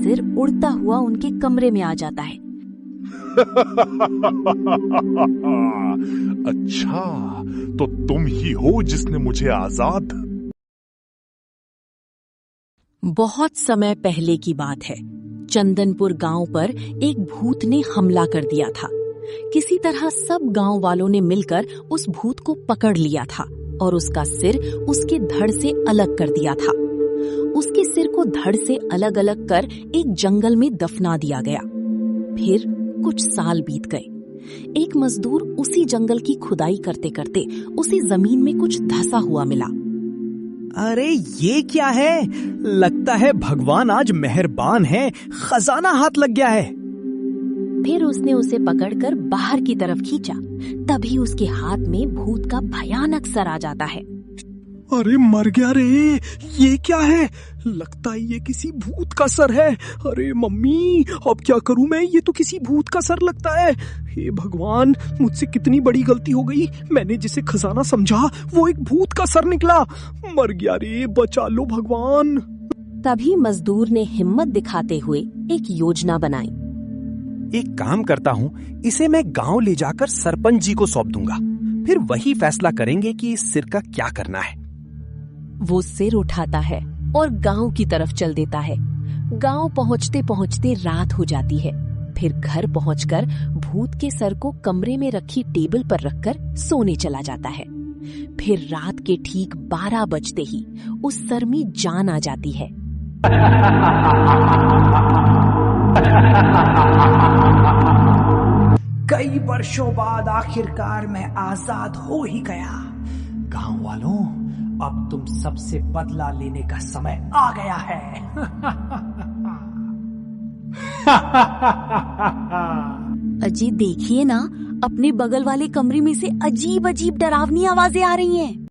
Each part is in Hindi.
सिर उड़ता हुआ उनके कमरे में आ जाता है। अच्छा, तो तुम ही हो जिसने मुझे आजाद। बहुत समय पहले की बात है। चंदनपुर गांव पर एक भूत ने हमला कर दिया था। किसी तरह सब गांव वालों ने मिलकर उस भूत को पकड़ लिया था और उसका सिर उसके धड़ से अलग कर दिया था। उसके सिर को धड़ से अलग अलग कर एक जंगल में दफना दिया गया। फिर कुछ साल बीत गए। एक मजदूर उसी जंगल की खुदाई करते करते उसे जमीन में कुछ धंसा हुआ मिला। अरे ये क्या है? लगता है भगवान आज मेहरबान है, खजाना हाथ लग गया है। फिर उसने उसे पकड़कर बाहर की तरफ खींचा। तभी उसके हाथ में भूत का भयानक सर आ जाता है। अरे मर गया रे, ये क्या है? लगता है ये किसी भूत का सर है। अरे मम्मी, अब क्या करूं मैं? ये तो किसी भूत का सर लगता है। हे भगवान, मुझसे कितनी बड़ी गलती हो गई। मैंने जिसे खजाना समझा वो एक भूत का सर निकला। मर गया रे, बचा लो भगवान। तभी मजदूर ने हिम्मत दिखाते हुए एक योजना बनाई। एक काम करता हूँ, इसे मैं गांव ले जाकर सरपंच जी को सौंप दूंगा। फिर वही फैसला करेंगे कि इस सिर का क्या करना है। वो सिर उठाता है और गांव की तरफ चल देता है। गांव पहुंचते पहुंचते रात हो जाती है। फिर घर पहुंचकर भूत के सर को कमरे में रखी टेबल पर रखकर सोने चला जाता है। फिर रात के ठीक 12 बजते ही उस सर में जान आ जाती है। कई वर्षों बाद आखिरकार मैं आजाद हो ही गया। गांव वालों, अब तुम सबसे बदला लेने का समय आ गया है। अजी देखिए ना, अपने बगल वाले कमरे में से अजीब अजीब डरावनी आवाजें आ रही हैं।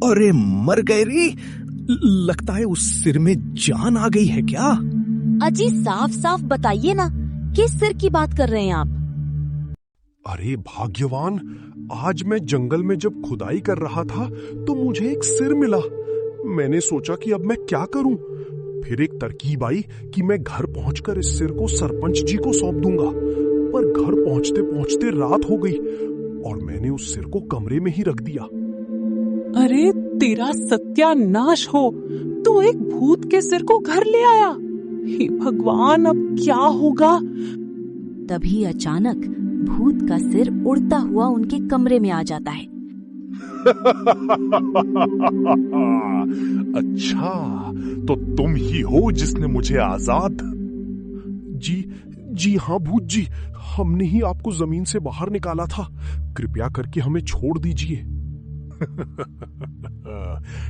अरे मर गए रे, लगता है उस सिर में जान आ गई है क्या? अजी साफ साफ बताइए ना, किस सिर की बात कर रहे हैं आप? अरे भाग्यवान, आज मैं जंगल में जब खुदाई कर रहा था तो मुझे एक सिर मिला। मैंने सोचा कि अब मैं क्या करूं। फिर एक तरकीब आई कि मैं घर पहुंचकर इस सिर को सरपंच जी को सौंप दूंगा। पर घर पहुंचते पहुंचते रात हो गई और मैंने उस सिर को कमरे में ही रख दिया। अरे तेरा सत्यानाश हो, तू एक भूत के सिर को घर ले आया। हे भगवान, अब क्या होगा? तभी अचानक भूत का सिर उड़ता हुआ उनके कमरे में आ जाता है। अच्छा, तो तुम ही हो जिसने मुझे आजाद। जी हाँ भूत जी, हमने ही आपको जमीन से बाहर निकाला था। कृपया करके हमें छोड़ दीजिए।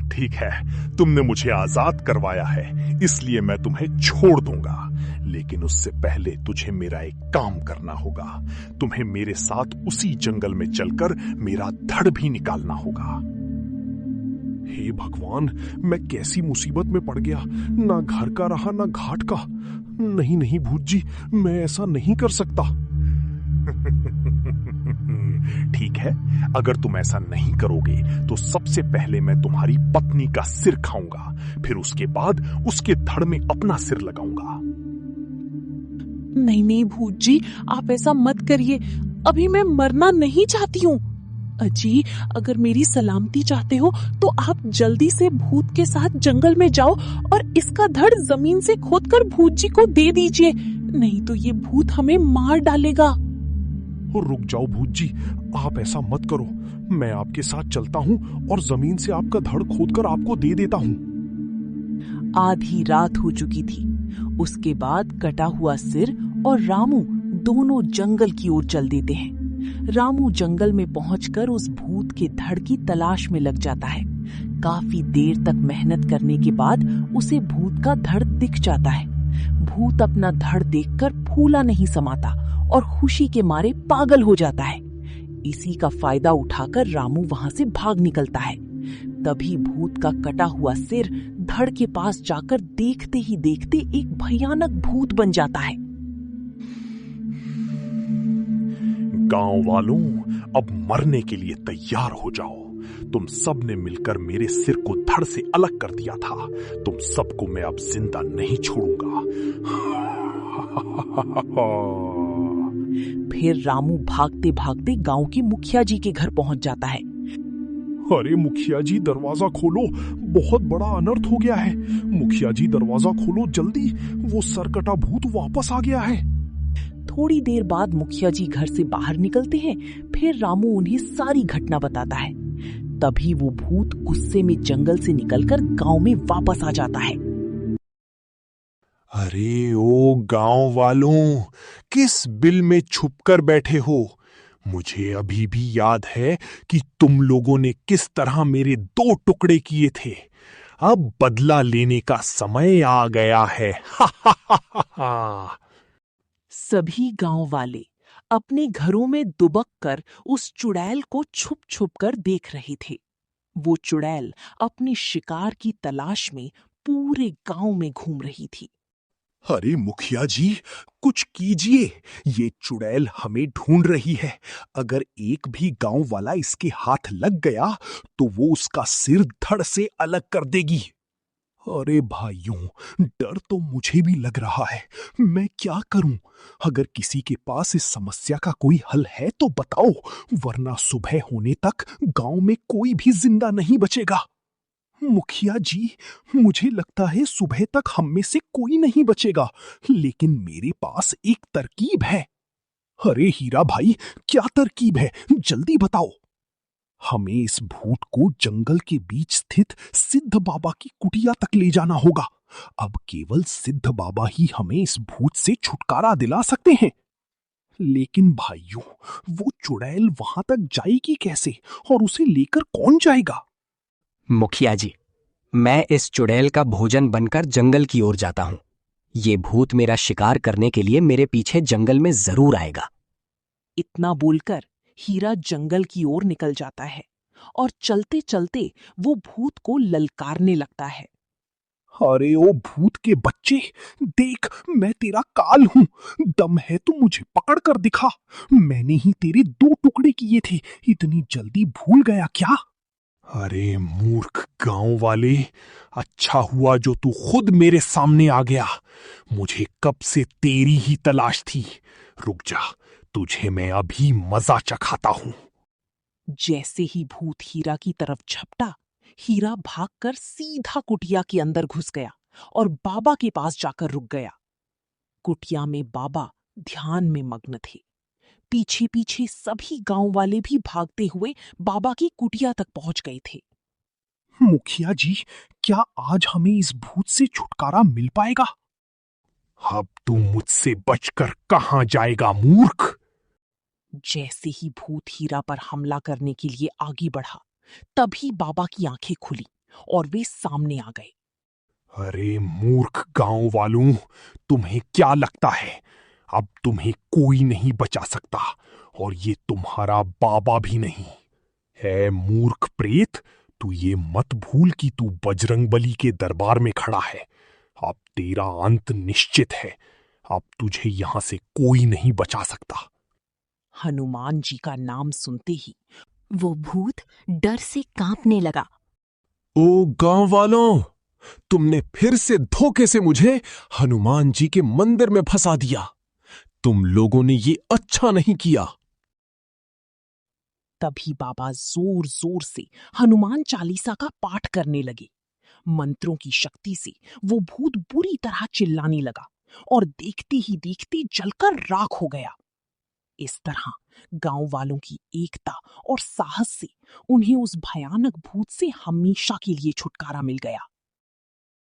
ठीक है, तुमने मुझे आजाद करवाया है, इसलिए मैं तुम्हें छोड़ दूंगा। लेकिन उससे पहले तुझे मेरा एक काम करना होगा। तुम्हें मेरे साथ उसी जंगल में चलकर मेरा धड़ भी निकालना होगा। हे भगवान, मैं कैसी मुसीबत में पड़ गया। ना घर का रहा ना घाट का। नहीं भूत जी, मैं ऐसा नहीं कर सकता। ठीक है, अगर तुम ऐसा नहीं करोगे तो सबसे पहले मैं तुम्हारी पत्नी का सिर खाऊंगा। फिर उसके बाद उसके धड़ में अपना सिर लगाऊंगा। नहीं भूत जी, आप ऐसा मत करिए। अभी मैं मरना नहीं चाहती हूँ। अजी, अगर मेरी सलामती चाहते हो तो आप जल्दी से भूत के साथ जंगल में जाओ और इसका धड़ जमीन से खोदकर भूत जी को दे दीजिए। नहीं तो ये भूत हमें मार डालेगा। रुक जाओ भूत जी, आप ऐसा मत करो। मैं आपके साथ चलता हूँ और जमीन से आपका धड़ खोदकर आपको दे देता हूँ। आधी रात हो चुकी थी। उसके बाद कटा हुआ सिर और रामू दोनों जंगल की ओर चल देते हैं। रामू जंगल में पहुंचकर उस भूत के धड़ की तलाश में लग जाता है। काफी देर तक मेहनत करने के बाद उसे भूत का धड़ दिख जाता है। भूत अपना धड़ देखकर फूला नहीं समाता और खुशी के मारे पागल हो जाता है। इसी का फायदा उठाकर रामू वहां से भाग निकलता है। तभी भूत का कटा हुआ सिर धड़ के पास जाकर देखते ही देखते एक भयानक भूत बन जाता है। गांव वालों, अब मरने के लिए तैयार हो जाओ। तुम सब ने मिलकर मेरे सिर को धड़ से अलग कर दिया था। तुम सबको मैं अब जिंदा नहीं छोड़ूंगा। फिर रामू भागते भागते गांव के मुखिया जी के घर पहुंच जाता है। अरे मुखिया जी, दरवाजा खोलो, बहुत बड़ा अनर्थ हो गया है। मुखिया जी, दरवाजा खोलो जल्दी, वो सरकटा भूत वापस आ गया है। थोड़ी देर बाद मुखिया जी घर से बाहर निकलते हैं। फिर रामू उन्हें सारी घटना बताता है। तभी वो भूत गुस्से में जंगल से निकलकर गांव में वापस आ जाता है। अरे ओ गांव वालों, किस बिल में छुपकर बैठे हो? मुझे अभी भी याद है कि तुम लोगों ने किस तरह मेरे 2 टुकड़े किए थे। अब बदला लेने का समय आ गया है। सभी गांव वाले अपने घरों में दुबक कर उस चुड़ैल को छुप छुप कर देख रहे थे। वो चुड़ैल अपने शिकार की तलाश में पूरे गांव में घूम रही थी। अरे मुखिया जी, कुछ कीजिए, ये चुड़ैल हमें ढूंढ रही है। अगर एक भी गांव वाला इसके हाथ लग गया तो वो उसका सिर धड़ से अलग कर देगी। अरे भाइयों, डर तो मुझे भी लग रहा है। मैं क्या करूं? अगर किसी के पास इस समस्या का कोई हल है तो बताओ, वरना सुबह होने तक गांव में कोई भी जिंदा नहीं बचेगा। मुखिया जी, मुझे लगता है सुबह तक हम में से कोई नहीं बचेगा, लेकिन मेरे पास एक तरकीब है। अरे हीरा भाई, क्या तरकीब है? जल्दी बताओ। हमें इस भूत को जंगल के बीच स्थित सिद्ध बाबा की कुटिया तक ले जाना होगा। अब केवल सिद्ध बाबा ही हमें इस भूत से छुटकारा दिला सकते हैं। लेकिन भाइयों, वो चुड़ैल वहां तक जाएगी कैसे और उसे लेकर कौन जाएगा? मुखिया जी, मैं इस चुड़ैल का भोजन बनकर जंगल की ओर जाता हूं। ये भूत मेरा शिकार करने के लिए मेरे पीछे जंगल में जरूर आएगा। इतना बोलकर हीरा जंगल की ओर निकल जाता है और चलते चलते वो भूत को ललकारने लगता है। अरे ओ भूत के बच्चे, देख, मैं तेरा काल हूं। दम है तो मुझे पकड़ कर दिखा। मैंने ही तेरे 2 टुकड़े किए थे, इतनी जल्दी भूल गया क्या? अरे मूर्ख गांव वाले, अच्छा हुआ जो तू खुद मेरे सामने आ गया। मुझे कब से तेरी ही तलाश थी। रुक जा, तुझे मैं अभी मजा चखाता हूं। जैसे ही भूत हीरा की तरफ झपटा, हीरा भागकर सीधा कुटिया के अंदर घुस गया और बाबा के पास जाकर रुक गया। कुटिया में बाबा ध्यान में मग्न थे। पीछे पीछे सभी गांव वाले भी भागते हुए बाबा की कुटिया तक पहुंच गए थे। मुखिया जी, क्या आज हमें इस भूत से छुटकारा मिल पाएगा? अब तू मुझसे बचकर कहां जाएगा मूर्ख? जैसे ही भूत हीरा पर हमला करने के लिए आगे बढ़ा, तभी बाबा की आंखें खुली और वे सामने आ गए। अरे मूर्ख गांव वालों, तुम्हें क्या लगता है अब तुम्हें कोई नहीं बचा सकता, और ये तुम्हारा बाबा भी नहीं है। मूर्ख प्रेत, तू ये मत भूल कि तू बजरंगबली के दरबार में खड़ा है। अब तेरा अंत निश्चित है। अब तुझे यहां से कोई नहीं बचा सकता। हनुमान जी का नाम सुनते ही वो भूत डर से कांपने लगा। ओ गांव वालों, तुमने फिर से धोखे से मुझे हनुमान जी के मंदिर में फंसा दिया। तुम लोगों ने ये अच्छा नहीं किया। तभी बाबा जोर जोर से हनुमान चालीसा का पाठ करने लगे। मंत्रों की शक्ति से वो भूत बुरी तरह चिल्लाने लगा और देखते ही देखते जलकर राख हो गया। इस तरह गांव वालों की एकता और साहस से उन्हें उस भयानक भूत से हमेशा के लिए छुटकारा मिल गया।